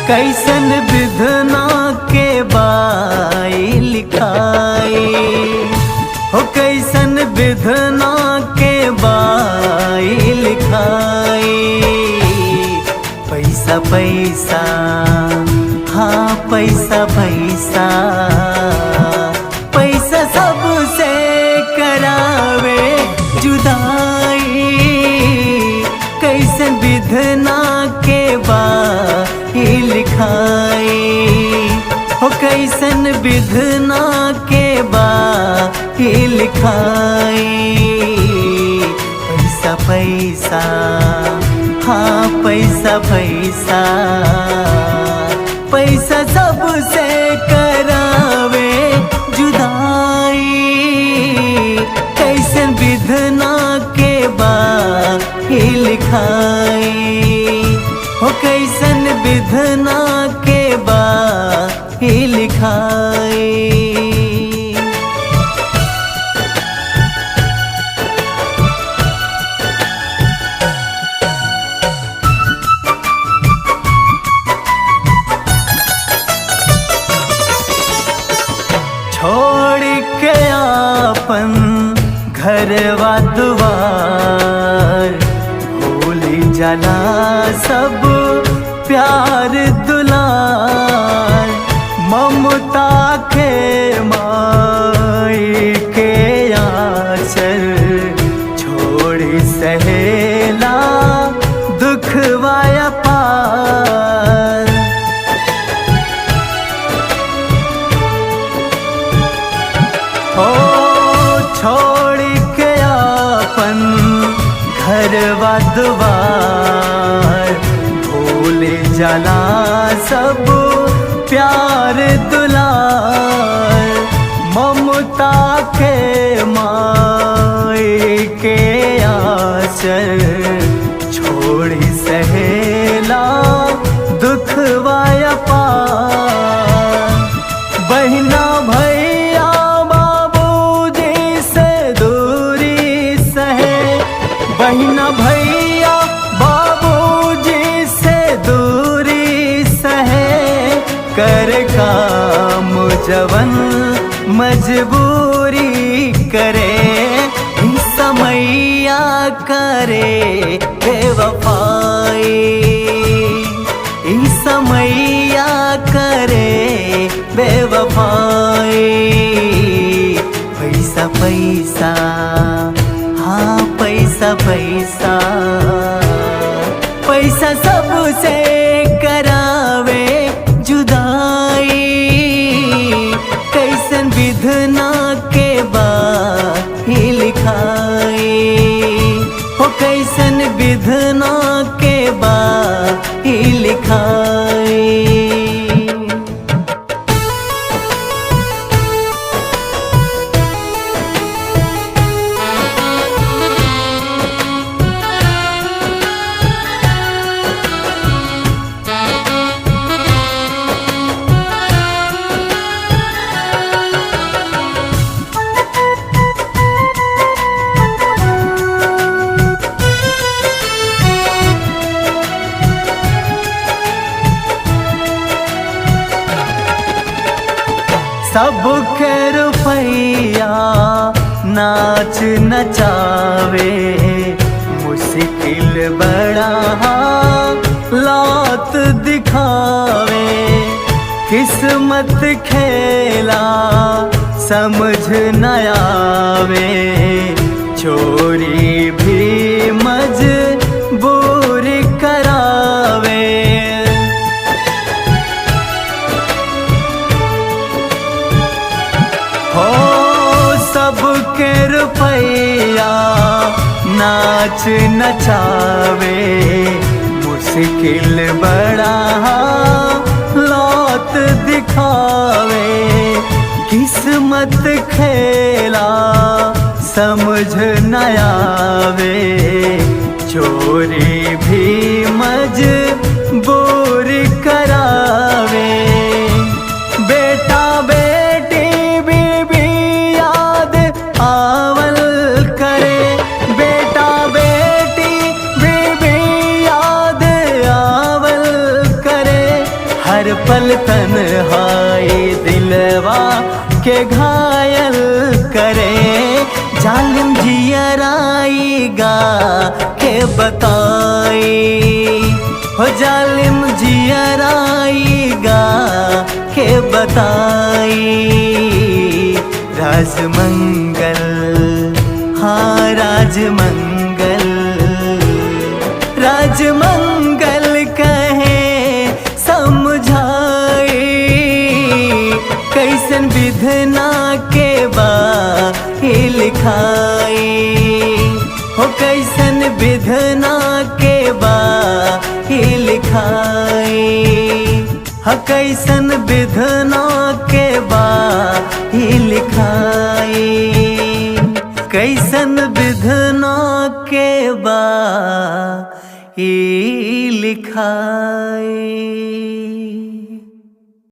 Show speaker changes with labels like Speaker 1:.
Speaker 1: कैसन विधना के बाई लिखाई हो, कैसन विधना के बाई लिखाई। पैसा पैसा हाँ पैसा पैसा, पैसा सबसे करावे जुदाई। कैसन विधना के बाई लिखाई हो, कैसन विधना के बाई लिखाई। पैसा पैसा हाँ पैसा पैसा, पैसा सबसे करावे जुदाई। कैसन विधना के बाई लिखाई हो, कैसन विधना के बाई लिखाई। छोड़ के आपन घरवा दुआर, भूली जाला सब प्यार दुलार। ममता के माई के आंचल, छोड़ी सहेला दुखवाया पार। ओ छोड़ के आपन घरवा दुआर, भूले जाला सब प्यार दुलार। ममता के माई के आंचल, छोड़ी सहेला दुखवाया पार। बहिना भैया बाबूजी से दूरी सहे, बहिना भैया बाबूजी से दूरी सहे। कर काम जवन मजबूरी करे, समैया करे बेवफाई। समैया करे बेवफाई। पैसा पैसा हाँ पैसा पैसा, पैसा सबसे करावे जुदाई। कैसन विधना के बाई लिखाई हो, कैसन विधना के बाई लिखाई। सबके रुपैया नाच नचावे, मुश्किल बड़ा लात दिखावे। किस्मत खेला समझ न आवे, चोरी भी मजबूर करावे। सबके रुपैया नाच नचावे, मुश्किल बड़ा लौत दिखावे। किस्मत खेला समझ न आवे, चोरी भी मजबूर करावे। बेटा बेटी बीबी याद आवल करे, बेटा बेटी बीबी याद आवल करे। पल तन्हाई दिलवा के घायल करे, जालिम जियराईगा के बताई हो, जालिम जियराईगा के बताई। राजमंगल हाँ राजमंगल, राजमंगल कहे समझाई, कैसन विधना के बा ही लिखाई हो, कैसन विधना के बा ही लिखाई, हा कैसन विधना के बा ही लिखाई, कैसन विधना के बा ही लिखाई।